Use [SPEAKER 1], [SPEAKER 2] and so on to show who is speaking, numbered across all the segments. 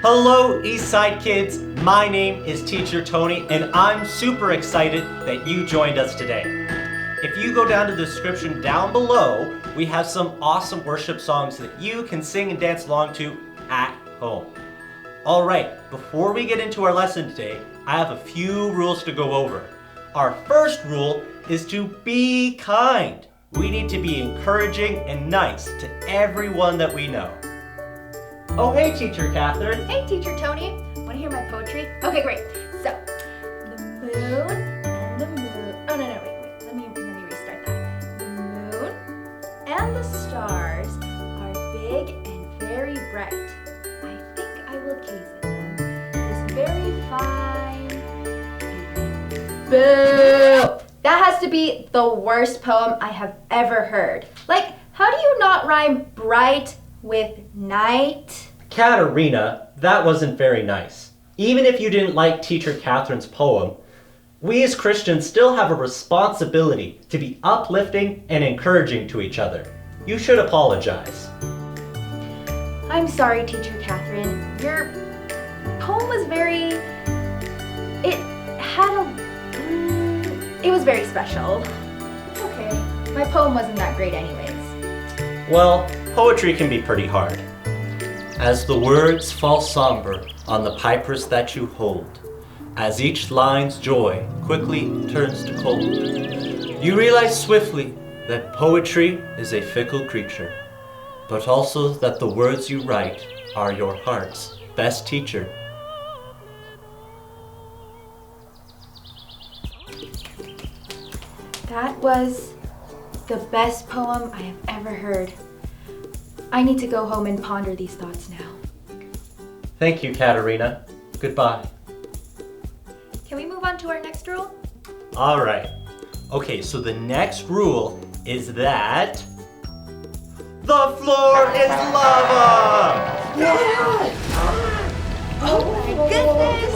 [SPEAKER 1] Hello, Eastside kids. My name is Teacher Tony, and I'm super excited that you joined us today. If you go down to the description down below, we have some awesome worship songs that you can sing and dance along to at home. All right, before we get into our lesson today, I have a few rules to go over. Our first rule is to be kind. We need to be encouraging and nice to everyone that we know. Oh, hey, Teacher Catherine.
[SPEAKER 2] Hey, Teacher Tony. Want to hear my poetry? Okay, great. So, the moon and the moon. Oh, no, wait. Let me restart that. The moon and the stars are big and very bright. I think I will gaze at them this very fine evening. Boo! That has to be the worst poem I have ever heard. Like, how do you not rhyme bright with night?
[SPEAKER 1] Katerina, that wasn't very nice. Even if you didn't like Teacher Catherine's poem, we as Christians still have a responsibility to be uplifting and encouraging to each other. You should apologize.
[SPEAKER 2] I'm sorry, Teacher Catherine. Your poem was it was very special. It's okay. My poem wasn't that great anyways.
[SPEAKER 1] Well, poetry can be pretty hard. As the words fall somber on the pipers that you hold, as each line's joy quickly turns to cold, you realize swiftly that poetry is a fickle creature, but also that the words you write are your heart's best teacher.
[SPEAKER 2] That was the best poem I have ever heard. I need to go home and ponder these thoughts now.
[SPEAKER 1] Thank you, Katerina. Goodbye.
[SPEAKER 2] Can we move on to our next rule?
[SPEAKER 1] All right. Okay, so the next rule is that the floor is lava!
[SPEAKER 2] Oh my goodness!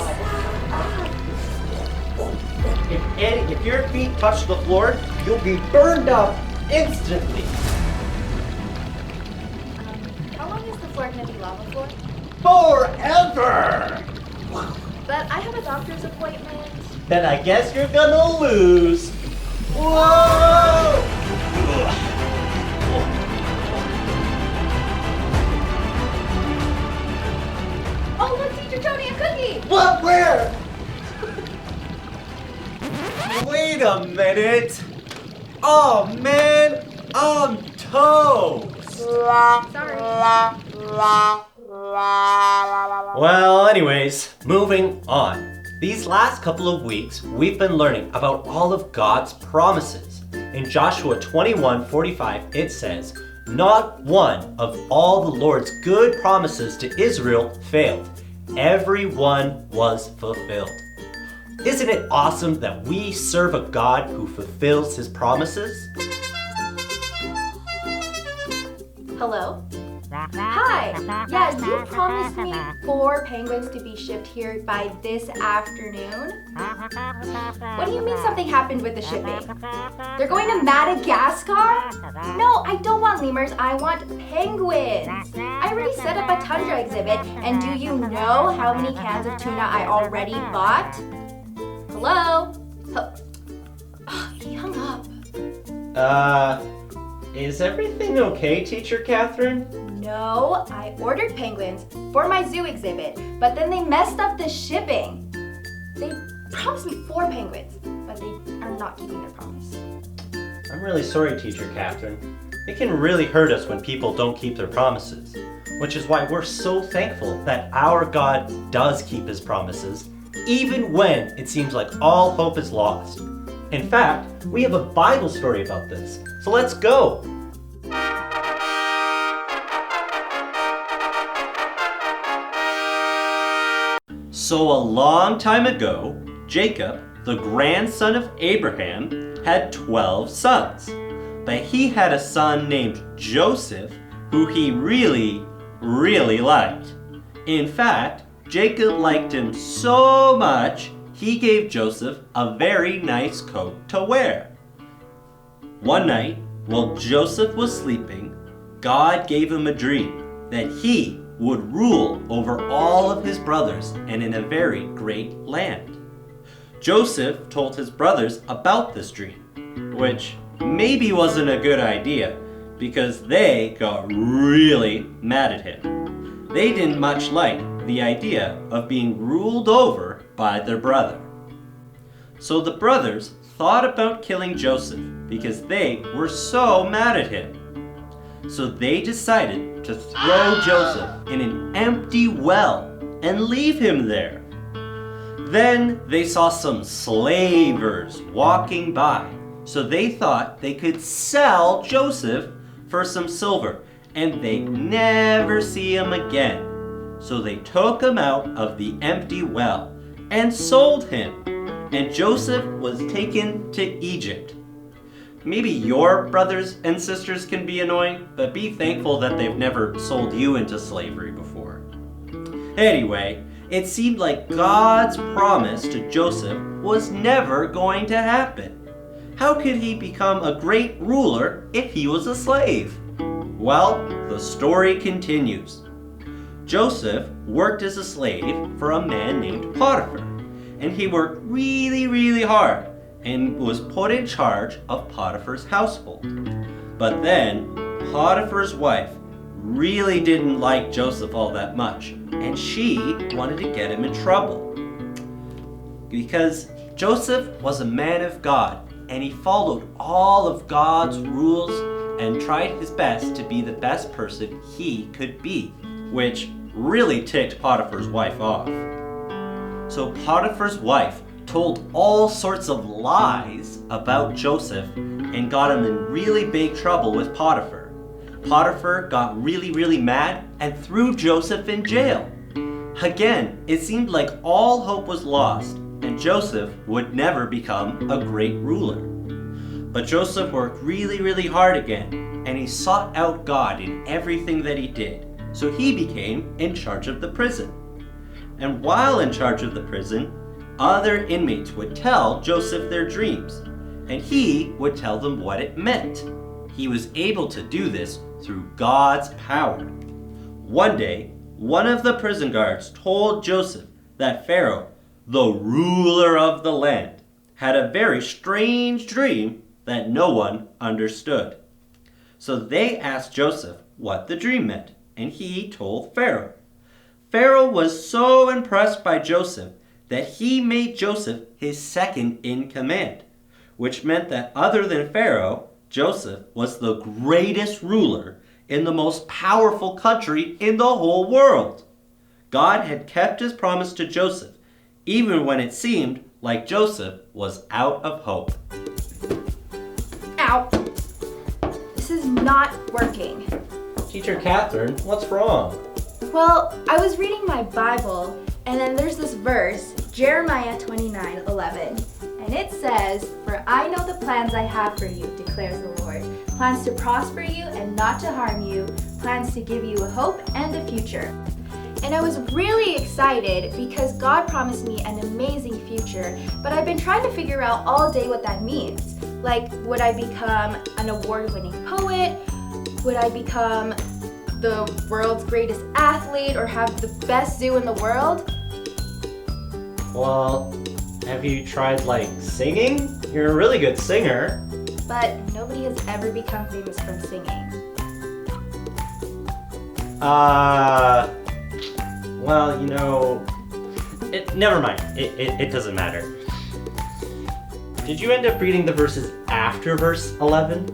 [SPEAKER 1] If your feet touch the floor, you'll be burned up instantly.
[SPEAKER 2] How long is the floor going to be lava for?
[SPEAKER 1] Forever!
[SPEAKER 2] But I have a doctor's appointment.
[SPEAKER 1] Then I guess you're gonna lose. Whoa!
[SPEAKER 2] Oh, look, Teacher Tony, a cookie!
[SPEAKER 1] What? Where? Wait a minute. Oh man, I'm toast.
[SPEAKER 2] Sorry.
[SPEAKER 1] Well, anyways, moving on. These last couple of weeks, we've been learning about all of God's promises. In Joshua 21:45, it says, "Not one of all the Lord's good promises to Israel failed. Every one was fulfilled." Isn't it awesome that we serve a God who fulfills his promises?
[SPEAKER 2] Hello? Hi! Yeah, you promised me 4 penguins to be shipped here by this afternoon. What do you mean something happened with the shipping? They're going to Madagascar? No, I don't want lemurs, I want penguins. I already set up a tundra exhibit, and do you know how many cans of tuna I already bought? Hello? He hung up.
[SPEAKER 1] Is everything okay, Teacher Catherine?
[SPEAKER 2] No, I ordered penguins for my zoo exhibit, but then they messed up the shipping. They promised me 4 penguins, but they are not keeping their promise.
[SPEAKER 1] I'm really sorry, Teacher Catherine. It can really hurt us when people don't keep their promises, which is why we're so thankful that our God does keep his promises, even when it seems like all hope is lost. In fact, we have a Bible story about this, so let's go. So a long time ago, Jacob, the grandson of Abraham, had 12 sons. But he had a son named Joseph who he really liked. In fact, Jacob liked him so much, he gave Joseph a very nice coat to wear. One night, while Joseph was sleeping, God gave him a dream that he would rule over all of his brothers and in a very great land. Joseph told his brothers about this dream, which maybe wasn't a good idea because they got really mad at him. They didn't much like the idea of being ruled over by their brother. So the brothers thought about killing Joseph because they were so mad at him. So they decided to throw Joseph in an empty well and leave him there. Then they saw some slavers walking by, so they thought they could sell Joseph for some silver and they'd never see him again. So they took him out of the empty well and sold him, and Joseph was taken to Egypt. Maybe your brothers and sisters can be annoying, but be thankful that they've never sold you into slavery before. Anyway, it seemed like God's promise to Joseph was never going to happen. How could he become a great ruler if he was a slave? Well, the story continues. Joseph worked as a slave for a man named Potiphar, and he worked really hard and was put in charge of Potiphar's household. But then Potiphar's wife really didn't like Joseph all that much, and she wanted to get him in trouble. Because Joseph was a man of God, and he followed all of God's rules and tried his best to be the best person he could be, which really ticked Potiphar's wife off. So Potiphar's wife told all sorts of lies about Joseph and got him in really big trouble with Potiphar. Potiphar got really mad and threw Joseph in jail. Again, it seemed like all hope was lost and Joseph would never become a great ruler. But Joseph worked really hard again, and he sought out God in everything that he did. So he became in charge of the prison. And while in charge of the prison, other inmates would tell Joseph their dreams, and he would tell them what it meant. He was able to do this through God's power. One day, one of the prison guards told Joseph that Pharaoh, the ruler of the land, had a very strange dream that no one understood. So they asked Joseph what the dream meant, and he told Pharaoh. Pharaoh was so impressed by Joseph that he made Joseph his second in command, which meant that other than Pharaoh, Joseph was the greatest ruler in the most powerful country in the whole world. God had kept his promise to Joseph, even when it seemed like Joseph was out of hope.
[SPEAKER 2] Ow! This is not working.
[SPEAKER 1] Teacher Catherine, what's wrong?
[SPEAKER 2] Well, I was reading my Bible, and then there's this verse, Jeremiah 29:11, and it says, "For I know the plans I have for you, declares the Lord, plans to prosper you and not to harm you, plans to give you a hope and a future." And I was really excited because God promised me an amazing future, but I've been trying to figure out all day what that means. Like, would I become an award-winning poet? Would I become the world's greatest athlete or have the best zoo in the world?
[SPEAKER 1] Well, have you tried singing? You're a really good singer.
[SPEAKER 2] But nobody has ever become famous from singing.
[SPEAKER 1] Well, never mind. It doesn't matter. Did you end up reading the verses after verse 11?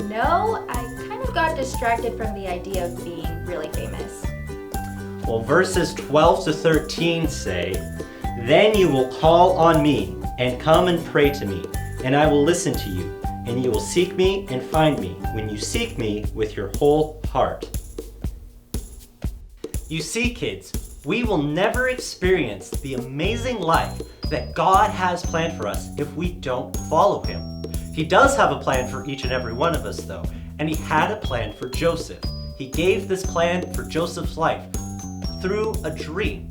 [SPEAKER 2] No, I kind of got distracted from the idea of being really famous.
[SPEAKER 1] Well, verses 12 to 13 say, "Then you will call on me and come and pray to me, and I will listen to you, and you will seek me and find me when you seek me with your whole heart." You see, kids, we will never experience the amazing life that God has planned for us if we don't follow him. He does have a plan for each and every one of us, though, and he had a plan for Joseph. He gave this plan for Joseph's life through a dream.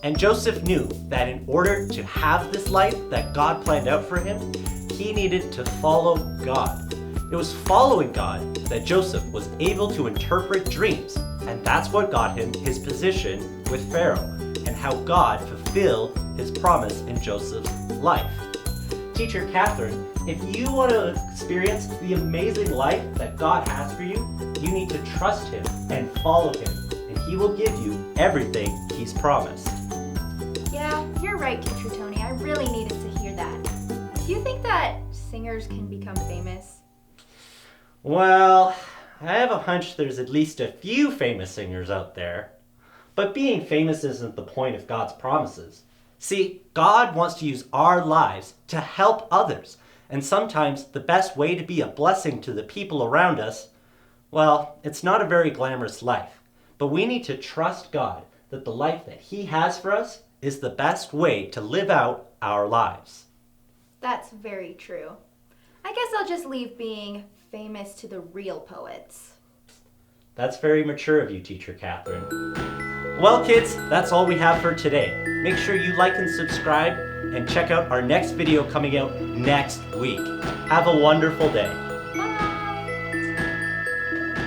[SPEAKER 1] And Joseph knew that in order to have this life that God planned out for him, he needed to follow God. It was following God that Joseph was able to interpret dreams, and that's what got him his position with Pharaoh, and how God fulfilled his promise in Joseph's life. Teacher Catherine, if you want to experience the amazing life that God has for you, you need to trust Him and follow Him, and He will give you everything He's promised.
[SPEAKER 2] Yeah, you're right, Teacher Tony. I really needed to hear that. Do you think that singers can become famous?
[SPEAKER 1] Well, I have a hunch there's at least a few famous singers out there. But being famous isn't the point of God's promises. See, God wants to use our lives to help others. And sometimes the best way to be a blessing to the people around us, well, it's not a very glamorous life. But we need to trust God that the life that He has for us is the best way to live out our lives.
[SPEAKER 2] That's very true. I guess I'll just leave being famous to the real poets.
[SPEAKER 1] That's very mature of you, Teacher Catherine. Well, kids, that's all we have for today. Make sure you like and subscribe and check out our next video coming out next week. Have a wonderful day.